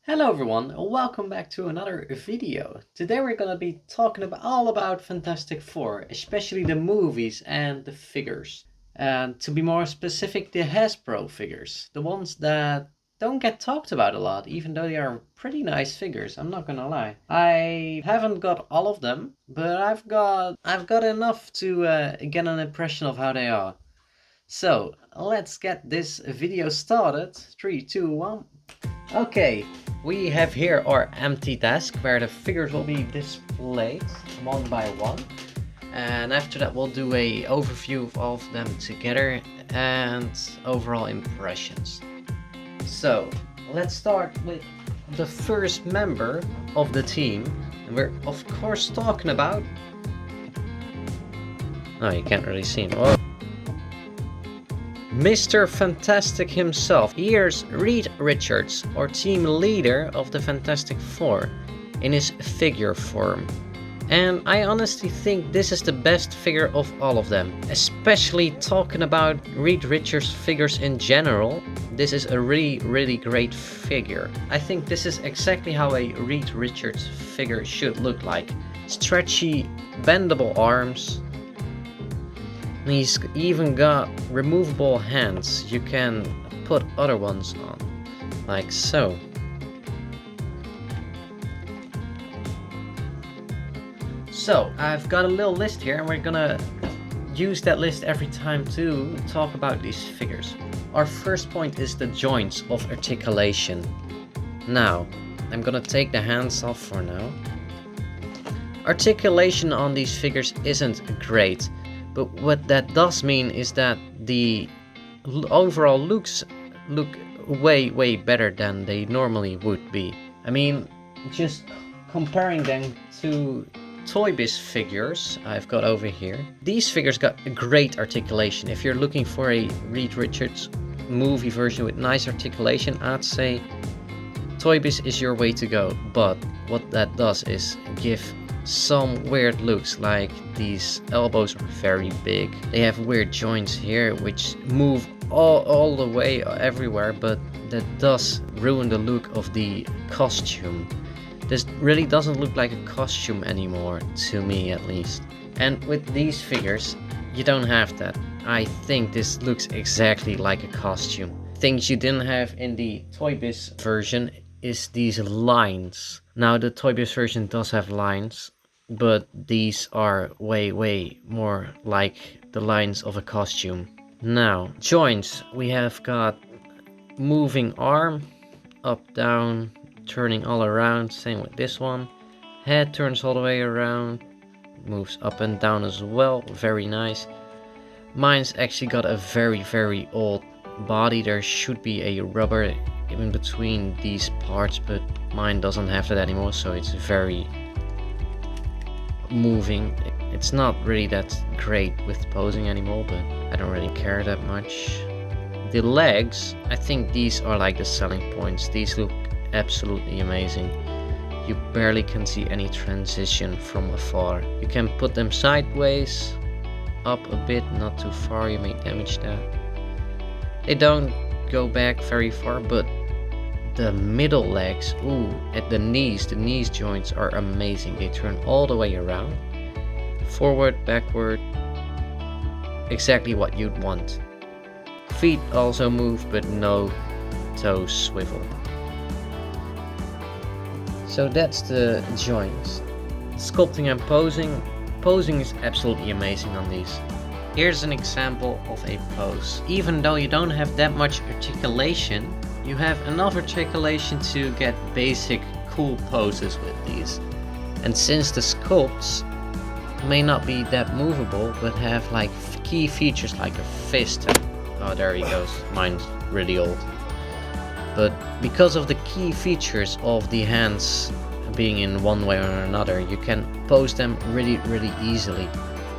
Hello everyone, welcome back to another video. Today we're gonna be talking all about Fantastic Four, especially the movies and the figures. And to be more specific, the Hasbro figures. The ones that don't get talked about a lot, even though they are pretty nice figures, I'm not gonna lie. I haven't got all of them, but I've got enough to get an impression of how they are. So let's get this video started. 3, 2, 1. Okay, we have here our empty desk where the figures will be displayed one by one. And after that we'll do a overview of them together and overall impressions. So let's start with the first member of the team. And we're of course talking about... Oh, you can't really see him. Oh. Mr. Fantastic himself. Here's Reed Richards, our team leader of the Fantastic Four, in his figure form. And I honestly think this is the best figure of all of them. Especially talking about Reed Richards figures in general, this is a really great figure. I think this is exactly how a Reed Richards figure should look like. Stretchy, bendable arms. And he's even got removable hands. You can put other ones on, like so. So I've got a little list here and we're gonna use that list every time to talk about these figures. Our first point is the joints of articulation. Now, I'm gonna take the hands off for now. Articulation on these figures isn't great. But what that does mean is that the overall looks look way better than they normally would be. I mean, just comparing them to toybiz figures I've got over here. These figures got a great articulation. If you're looking for a Reed Richards movie version with nice articulation, I'd say toybiz is your way to go. But what that does is give some weird looks, like these elbows are very big. They have weird joints here which move all the way everywhere, but that does ruin the look of the costume. This really doesn't look like a costume anymore, to me at least. And with these figures, you don't have that. I think this looks exactly like a costume. Things you didn't have in the toybiz version is these lines. Now the toybiz version does have lines, but these are way more like the lines of a costume. Now, joints. We have got moving arm, up, down, turning all around. Same with this one. Head turns all the way around, moves up and down as well. Very nice. Mine's actually got a very old body. There should be a rubber in between these parts, but mine doesn't have that anymore, so it's very moving. It's not really that great with posing anymore, but I don't really care that much. The legs, I think these are like the selling points. These look absolutely amazing. You barely can see any transition from afar. You can put them sideways, up a bit, not too far, you may damage that. They don't go back very far, but the middle legs, at the knees joints are amazing. They turn all the way around, forward, backward, exactly what you'd want. Feet also move, but no toes swivel. So that's the joints. Sculpting and posing. Posing is absolutely amazing on these. Here's an example of a pose. Even though you don't have that much articulation, you have enough articulation to get basic cool poses with these. And since the sculpts may not be that movable, but have like key features like a fist. Oh, there he goes. Mine's really old. But because of the key features of the hands being in one way or another, you can pose them really easily.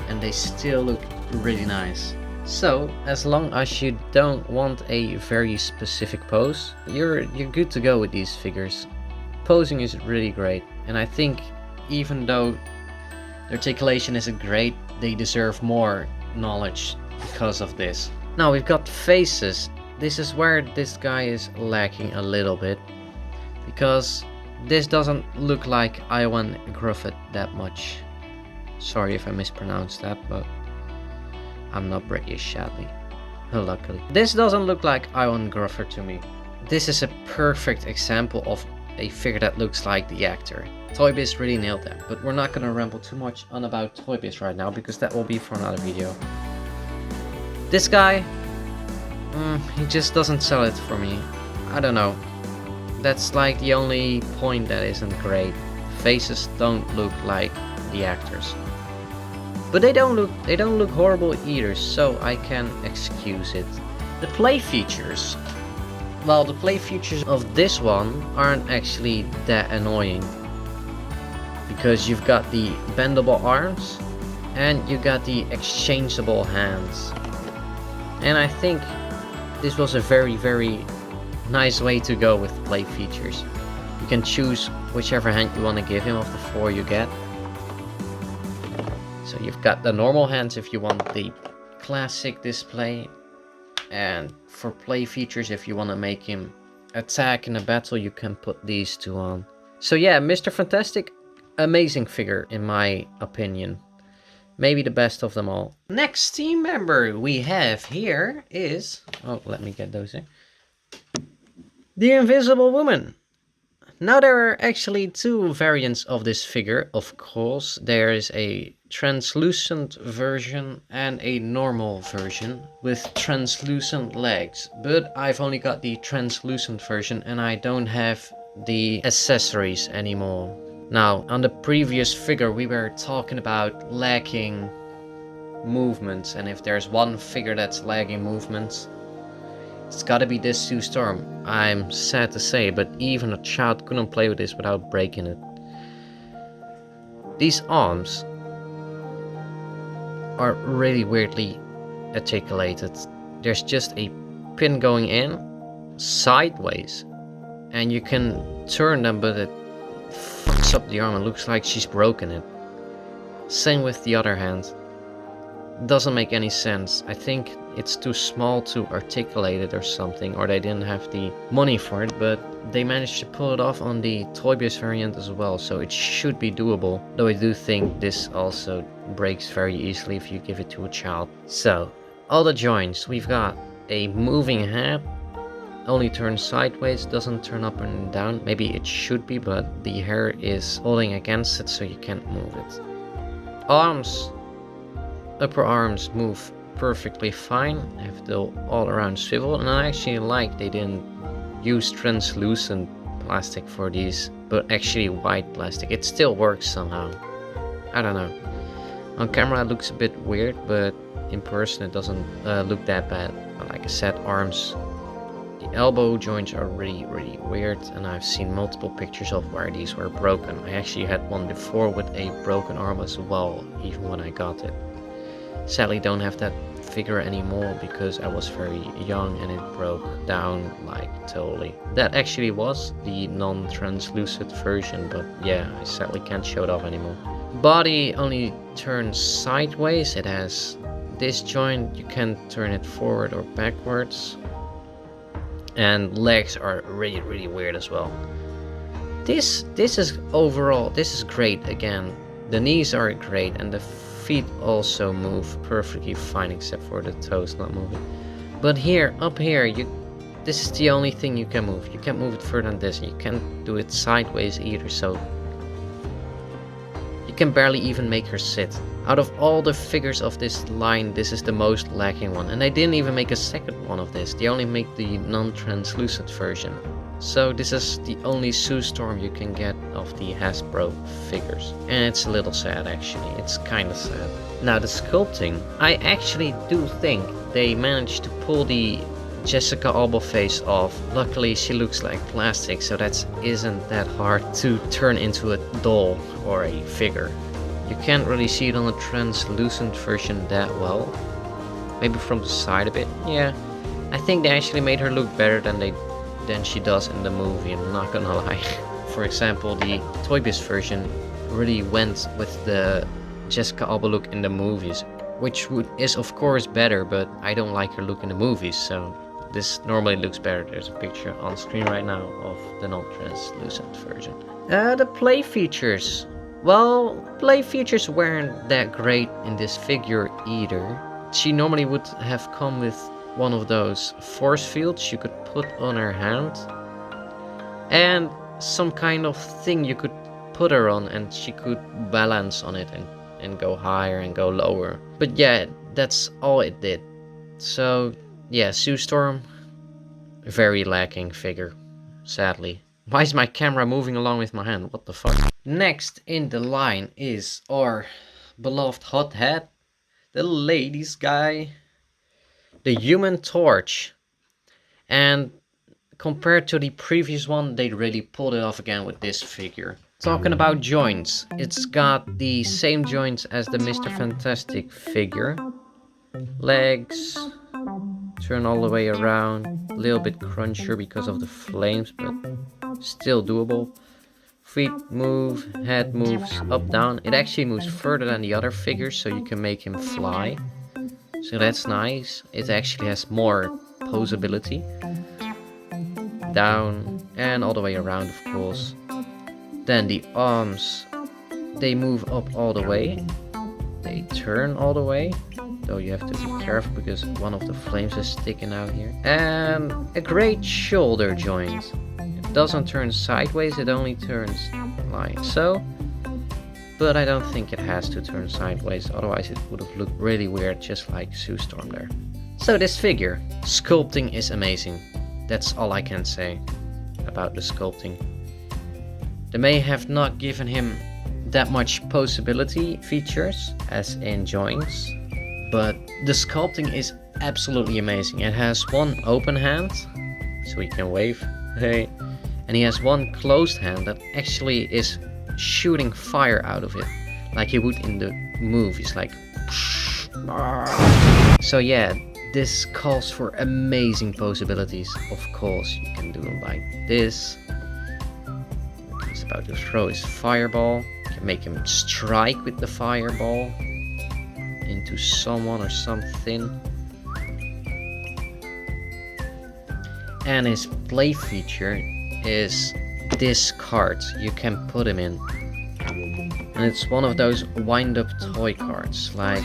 And they still look really nice. So, as long as you don't want a very specific pose, you're good to go with these figures. Posing is really great, and I think even though the articulation isn't great, they deserve more knowledge because of this. Now we've got faces. This is where this guy is lacking a little bit, because this doesn't look like Iwan Gruffet that much. Sorry if I mispronounced that, but I'm not British, sadly. Luckily. This doesn't look like Iwan Gruffet to me. This is a perfect example of a figure that looks like the actor. Toybiz really nailed that, but we're not gonna ramble too much on about Toybiz right now because that will be for another video. This guy, he just doesn't sell it for me. I don't know. That's like the only point that isn't great. Faces don't look like the actors. But they don't look horrible either, so I can excuse it. The play features. Well, the play features of this one aren't actually that annoying. Because you've got the bendable arms and you got the exchangeable hands. And I think this was a very nice way to go with play features. You can choose whichever hand you want to give him of the 4 you get. So you've got the normal hands if you want the classic display, and for play features if you want to make him attack in a battle you can put these 2 on. So yeah, Mr. Fantastic, amazing figure in my opinion. Maybe the best of them all. Next team member we have here is... oh, let me get those in. The Invisible Woman. Now there are actually 2 variants of this figure, of course. There is a translucent version and a normal version with translucent legs. But I've only got the translucent version and I don't have the accessories anymore. Now, on the previous figure we were talking about lacking movements, and if there's one figure that's lagging movements, it's gotta be this Sue Storm. I'm sad to say, but even a child couldn't play with this without breaking it. These arms are really weirdly articulated. There's just a pin going in sideways, and you can turn them, but it fucks up the arm and looks like she's broken it. Same with the other hand. Doesn't make any sense. I think it's too small to articulate it or something, or they didn't have the money for it, but they managed to pull it off on the Toybiz variant as well, so it should be doable, though I do think this also breaks very easily if you give it to a child. So, all the joints, we've got a moving head, only turns sideways, doesn't turn up and down. Maybe it should be, but the hair is holding against it so you can't move it. Arms, upper arms move perfectly fine, have the all around swivel, and I actually like they didn't use translucent plastic for these, but actually white plastic. It still works somehow. I don't know. On camera it looks a bit weird, but in person it doesn't look that bad. Like I said, arms, the elbow joints are really weird, and I've seen multiple pictures of where these were broken. I actually had one before with a broken arm as well, even when I got it. Sadly don't have that figure anymore because I was very young and it broke down like totally. That actually was the non-translucent version, but yeah, I sadly can't show it off anymore. Body only turns sideways. It has this joint, you can turn it forward or backwards. And legs are really weird as well. This is overall, this is great again. The knees are great and the feet also move perfectly fine except for the toes not moving. But here, up here, this is the only thing you can move. You can't move it further than this. You can't do it sideways either, so you can barely even make her sit. Out of all the figures of this line, this is the most lacking one. And they didn't even make a second one of this. They only make the non-translucent version. So this is the only Sue Storm you can get of the Hasbro figures. And it's a little sad actually, it's kinda sad. Now the sculpting, I actually do think they managed to pull the Jessica Alba face off. Luckily she looks like plastic, so that isn't that hard to turn into a doll or a figure. You can't really see it on the translucent version that well. Maybe from the side a bit, yeah. I think they actually made her look better than she does in the movie, I'm not gonna lie. For example, the Toybiz version really went with the Jessica Alba look in the movies, which is of course better, but I don't like her look in the movies, so This normally looks better. There's a picture on screen right now of the non-translucent version. The play features. Well, play features weren't that great in this figure either. She normally would have come with one of those force fields you could put on her hand. And some kind of thing you could put her on and she could balance on it and go higher and go lower. But yeah, that's all it did. So yeah, Sue Storm, very lacking figure, sadly. Why is my camera moving along with my hand? What the fuck? Next in the line is our beloved hothead, the ladies guy, the Human Torch. And compared to the previous one, they really pulled it off again with this figure. Talking about joints, it's got the same joints as the Mr. Fantastic figure. Legs, turn all the way around, a little bit crunchier because of the flames, but still doable. Feet move, head moves up, down. It actually moves further than the other figures, so you can make him fly. So that's nice. It actually has more posability. Down and all the way around, of course. Then the arms, they move up all the way. They turn all the way. Though you have to be careful because one of the flames is sticking out here. And a great shoulder joint. It doesn't turn sideways, it only turns like so. But I don't think it has to turn sideways, otherwise it would have looked really weird, just like Sue Storm there. So this figure, sculpting is amazing. That's all I can say about the sculpting. They may have not given him that much posability features, as in joints, but the sculpting is absolutely amazing. It has one open hand, so he can wave, hey, and he has one closed hand that actually is shooting fire out of it, like he would in the movies, like. So yeah, this calls for amazing possibilities. Of course, you can do them like this. He's about to throw his fireball. You can make him strike with the fireball into someone or something. And his play feature is this card you can put him in. And it's one of those wind-up toy cards, like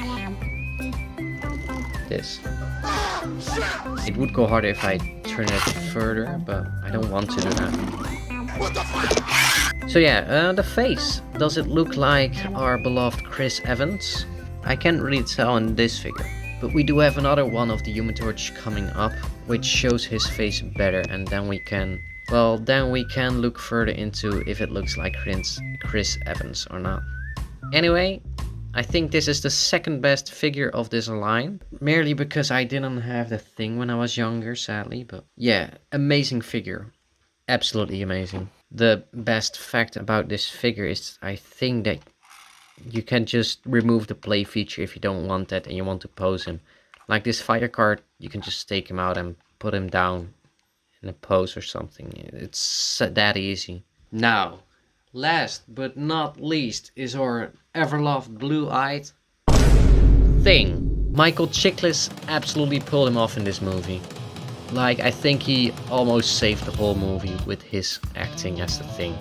this. It would go harder if I turn it further, but I don't want to do that. So yeah, the face. Does it look like our beloved Chris Evans? I can't really tell in this figure. But we do have another one of the Human Torch coming up, which shows his face better, and then we can, well, then we can look further into if it looks like Chris Evans or not. Anyway, I think this is the second best figure of this line, merely because I didn't have the thing when I was younger, sadly, but yeah, amazing figure. Absolutely amazing. The best fact about this figure is I think that you can just remove the play feature if you don't want that and you want to pose him. Like this fire card, you can just take him out and put him down in a pose or something. It's that easy. Now, last but not least is our ever-loved blue-eyed Thing. Michael Chiklis absolutely pulled him off in this movie. Like, I think he almost saved the whole movie with his acting as the Thing.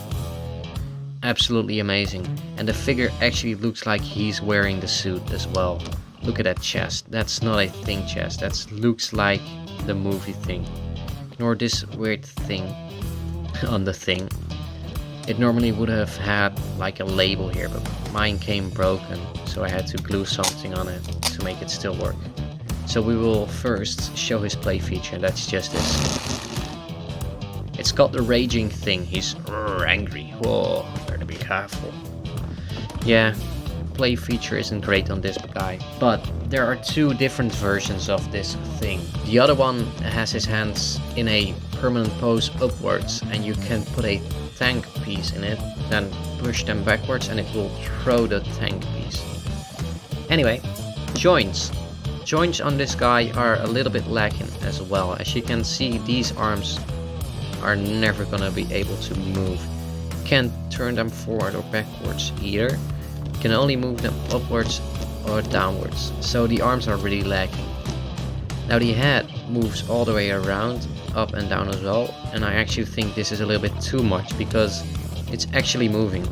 Absolutely amazing. And the figure actually looks like he's wearing the suit as well. Look at that chest. That's not a Thing chest. That looks like the movie Thing. Nor this weird thing on the Thing. It normally would have had like a label here, but mine came broken, so I had to glue something on it to make it still work. So we will first show his play feature, and that's just this. It's got the raging Thing. He's angry. Whoa, better be careful. Yeah, play feature isn't great on this guy, but there are two different versions of this Thing. The other one has his hands in a permanent pose upwards, and you can put a tank piece in it, then push them backwards and it will throw the tank piece. Anyway, joints. Joints on this guy are a little bit lacking as well. As you can see, these arms are never gonna be able to move. Can't turn them forward or backwards either. You can only move them upwards or downwards. So the arms are really lacking. Now the head moves all the way around, up and down as well, and I actually think this is a little bit too much because it's actually moving.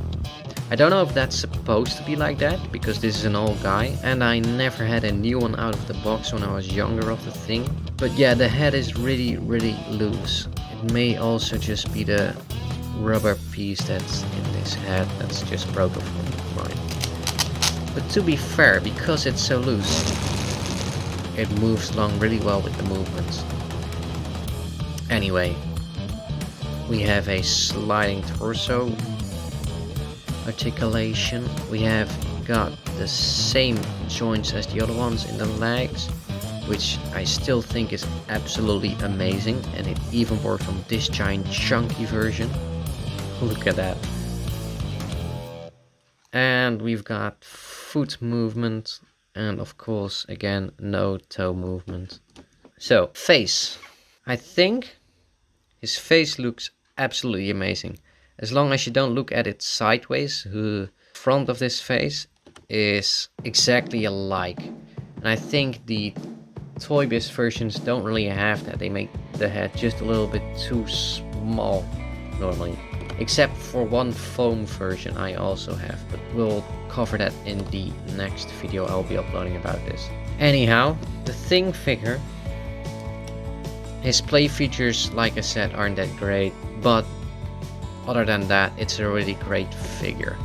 I don't know if that's supposed to be like that, because this is an old guy, and I never had a new one out of the box when I was younger of the thing. But yeah, the head is really loose. It may also just be the rubber piece that's in this head that's just broken from mine. But to be fair, because it's so loose, it moves along really well with the movements. Anyway, we have a sliding torso articulation. We have got the same joints as the other ones in the legs, which I still think is absolutely amazing, and it even works on this giant chunky version. Look at that. And we've got foot movement, and of course again no toe movement. So face, I think his face looks absolutely amazing. As long as you don't look at it sideways, the front of this face is exactly alike. And I think the toybiz versions don't really have that. They make the head just a little bit too small normally. Except for one foam version I also have, but we'll cover that in the next video I'll be uploading about this. Anyhow, the Thing figure, his play features, like I said, aren't that great, but other than that, it's a really great figure.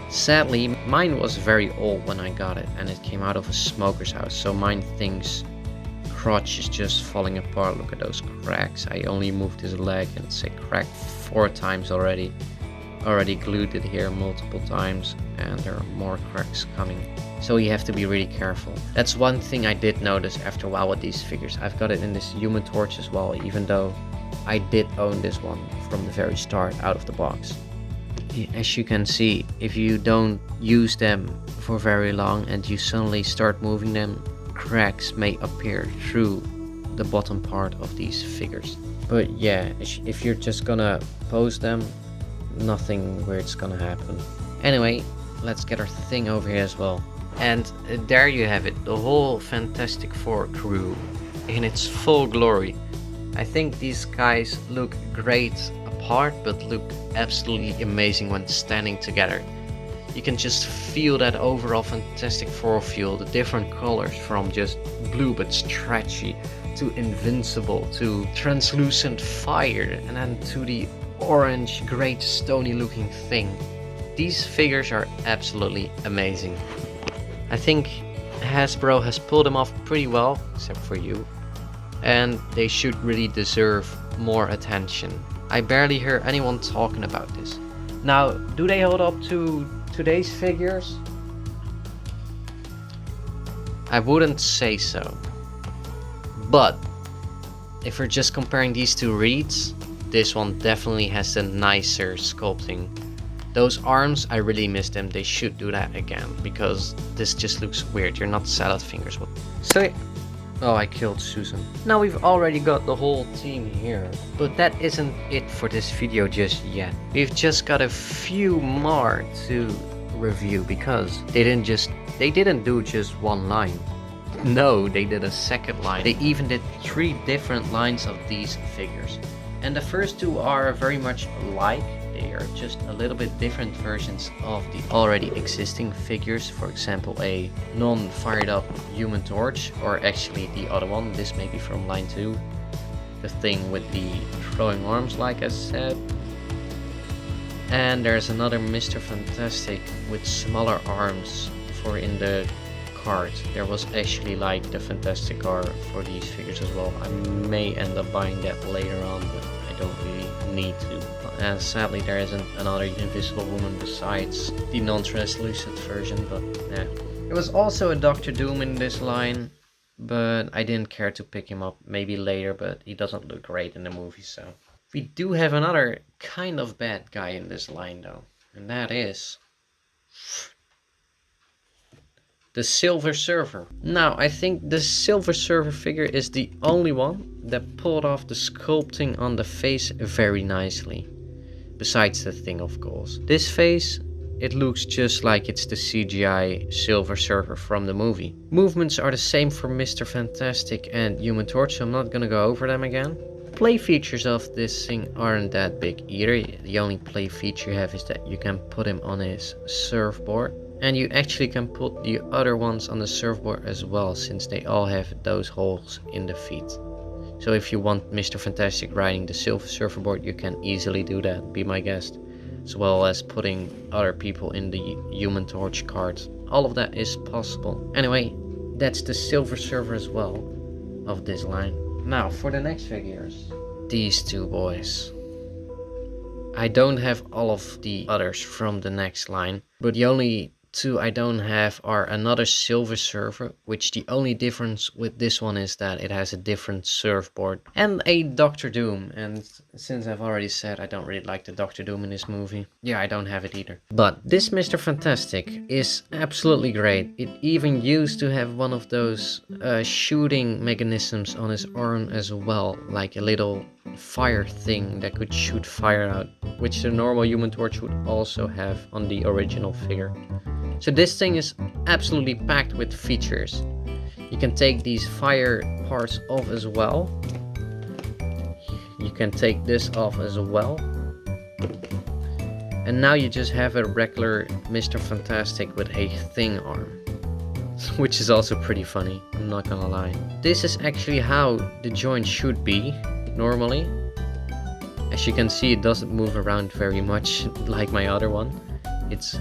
Sadly, mine was very old when I got it, and it came out of a smoker's house, so mine Thing's crotch is just falling apart. Look at those cracks. I only moved his leg and it's cracked 4 times already. Already glued it here multiple times, and there are more cracks coming. So you have to be really careful. That's one thing I did notice after a while with these figures. I've got it in this Human Torch as well, even though I did own this one from the very start out of the box. As you can see, if you don't use them for very long and you suddenly start moving them, cracks may appear through the bottom part of these figures. But yeah, if you're just gonna pose them, nothing weird's gonna happen. Anyway, let's get our Thing over here as well. And there you have it, the whole Fantastic Four crew in its full glory. I think these guys look great apart, but look absolutely amazing when standing together. You can just feel that overall Fantastic Four feel, the different colors from just blue but stretchy, to invincible, to translucent fire, and then to the orange, great stony looking Thing. These figures are absolutely amazing. I think Hasbro has pulled them off pretty well, except for you. And they should really deserve more attention. I barely hear anyone talking about this. Now, do they hold up to today's figures? I wouldn't say so. But if we're just comparing these two reeds, this one definitely has the nicer sculpting. Those arms, I really miss them. They should do that again, because this just looks weird. You're not salad fingers. So oh, I killed Susan. Now we've already got the whole team here, but that isn't it for this video just yet. We've just got a few more to review, because they didn't do just one line. No, they did a second line. They even did 3 different lines of these figures. And the first 2 are very much alike. They are just a little bit different versions of the already existing figures. For example, a non-fired up Human Torch, or actually the other one. This may be from line 2. The Thing with the throwing arms, like I said. And there's another Mr. Fantastic with smaller arms for in the card. There was actually like the Fantastic car for these figures as well. I may end up buying that later on, but I don't really need to. And sadly there isn't another Invisible Woman besides the non-translucent version, but yeah. There was also a Dr. Doom in this line, but I didn't care to pick him up. Maybe later, but he doesn't look great in the movie, so. We do have another kind of bad guy in this line though, and that is the Silver Surfer. Now, I think the Silver Surfer figure is the only one that pulled off the sculpting on the face very nicely. Besides the Thing, of course. This face it looks just like it's the CGI Silver Surfer from the movie. Movements are the same for Mr. Fantastic and Human Torch, so I'm not gonna go over them again. Play features of this thing aren't that big either. The only play feature you have is that you can put him on his surfboard. And you actually can put the other ones on the surfboard as well, since they all have those holes in the feet. So if you want Mr. Fantastic riding the Silver Surferboard, you can easily do that, be my guest. As well as putting other people in the Human Torch cart. All of that is possible. Anyway, that's the Silver Surfer as well of this line. Now for the next figures. These two boys. I don't have all of the others from the next line, but the only two I don't have are another Silver Surfer, which the only difference with this one is that it has a different surfboard, and a Doctor Doom. And since I've already said I don't really like the Doctor Doom in this movie, yeah, I don't have it either. But this Mr. Fantastic is absolutely great. It even used to have one of those shooting mechanisms on his arm as well, like a little fire thing that could shoot fire out, which the normal Human Torch would also have on the original figure. So this thing is absolutely packed with features. You can take these fire parts off as well. You can take this off as well. And now you just have a regular Mr. Fantastic with a thing arm. Which is also pretty funny, I'm not gonna lie. This is actually how the joint should be, normally. As you can see, it doesn't move around very much like my other one. It's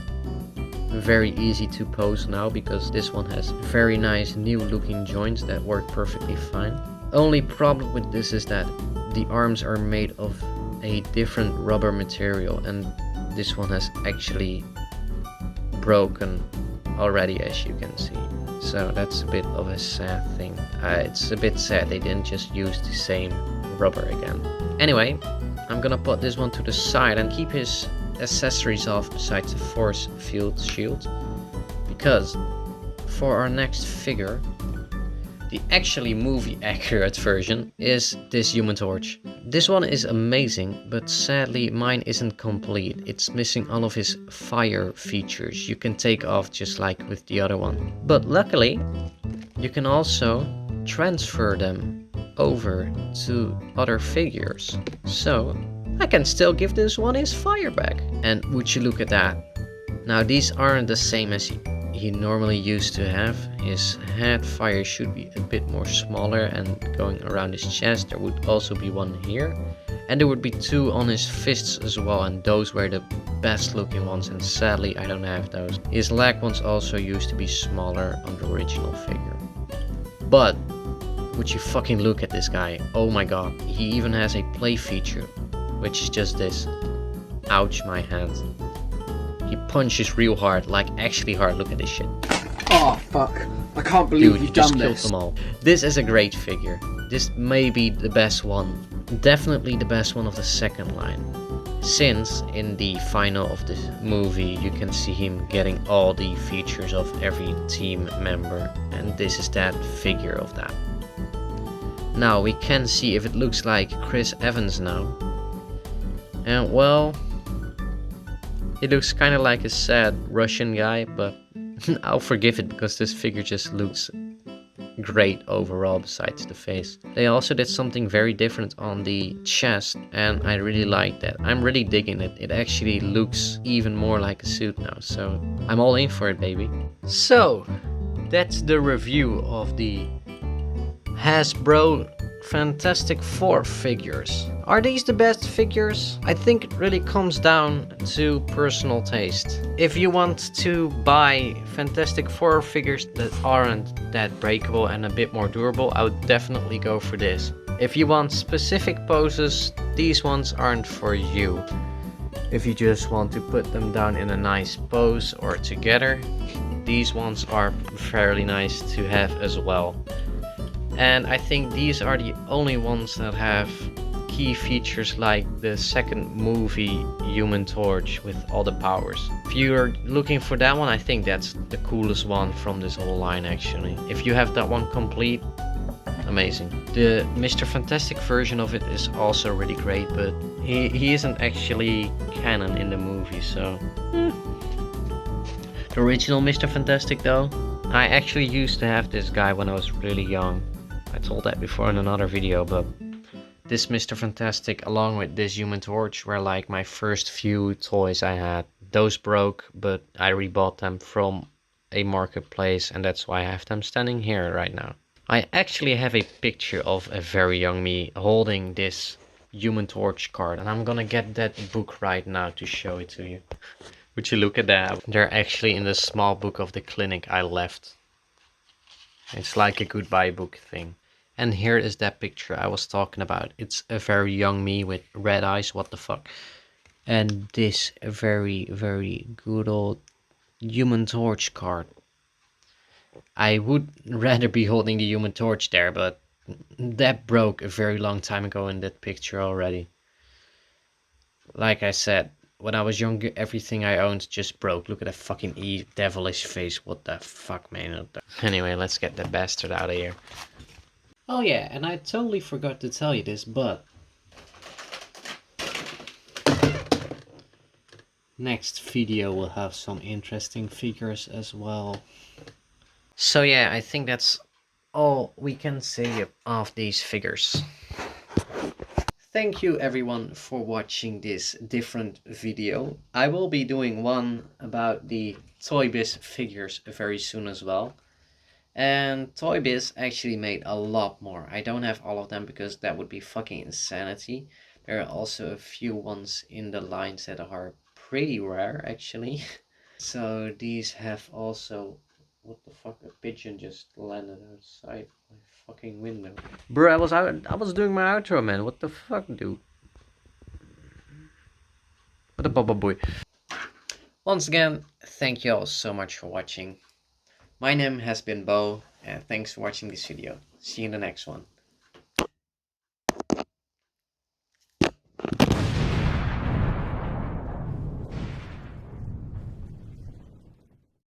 very easy to pose now because this one has very nice new looking joints that work perfectly fine. Only problem with this is that the arms are made of a different rubber material, and this one has actually broken already, as you can see. So that's a bit of a sad thing. It's a bit sad they didn't just use the same rubber again. Anyway, I'm gonna put this one to the side and keep his accessories off besides the force field shield, because for our next figure, the actually movie accurate version, is this Human Torch. This one is amazing, but sadly mine isn't complete. It's missing all of his fire features you can take off just like with the other one. But luckily you can also transfer them over to other figures. So I can still give this one his fire back. And would you look at that. Now these aren't the same as he normally used to have. His head fire should be a bit more smaller and going around his chest. There would also be one here. And there would be two on his fists as well, and those were the best looking ones, and sadly I don't have those. His leg ones also used to be smaller on the original figure. But would you fucking look at this guy. Oh my god. He even has a play feature, which is just this. Ouch, my hand. He punches real hard, like actually hard. Look at this shit. Oh fuck. I can't believe you've done this. Killed them all. This is a great figure. This may be the best one. Definitely the best one of the second line. Since in the final of the movie you can see him getting all the features of every team member. And this is that figure of that. Now we can see if it looks like Chris Evans now. And well, it looks kind of like a sad Russian guy, but I'll forgive it because this figure just looks great overall besides the face. They also did something very different on the chest, and I really like that. I'm really digging it. It actually looks even more like a suit now, so I'm all in for it, baby. So, that's the review of the Hasbro Fantastic Four figures. Are these the best figures? I think it really comes down to personal taste. If you want to buy Fantastic Four figures that aren't that breakable and a bit more durable, I would definitely go for this. If you want specific poses, these ones aren't for you. If you just want to put them down in a nice pose or together, these ones are fairly nice to have as well. And I think these are the only ones that have key features like the second movie Human Torch with all the powers. If you're looking for that one, I think that's the coolest one from this whole line actually. If you have that one complete, amazing. The Mr. Fantastic version of it is also really great, but he isn't actually canon in the movie. movie, so... The original Mr. Fantastic though, I actually used to have this guy when I was really young. I told that before in another video, but this Mr. Fantastic along with this Human Torch were like my first few toys I had. Those broke, but I rebought them from a marketplace, and that's why I have them standing here right now. I actually have a picture of a very young me holding this Human Torch card, and I'm gonna get that book right now to show it to you. Would you look at that? They're actually in the small book of the clinic I left. It's like a goodbye book thing. And here is that picture I was talking about. It's a very young me with red eyes, what the fuck. And this very, very good old Human Torch card. I would rather be holding the Human Torch there, but that broke a very long time ago in that picture already. Like I said, when I was younger, everything I owned just broke. Look at that fucking devilish face. What the fuck, man? Anyway, let's get that bastard out of here. Oh yeah, and I totally forgot to tell you this, but... next video will have some interesting figures as well. So yeah, I think that's all we can say of these figures. Thank you everyone for watching this different video. I will be doing one about the toybiz figures very soon as well. And toybiz actually made a lot more. I don't have all of them because that would be fucking insanity. There are also a few ones in the lines that are pretty rare actually. So these have also... what the fuck, a pigeon just landed outside my fucking window. Bro, I was doing my outro, man. What the fuck, dude? What a bubba boy. Once again, thank you all so much for watching. My name has been Bo, and thanks for watching this video. See you in the next one.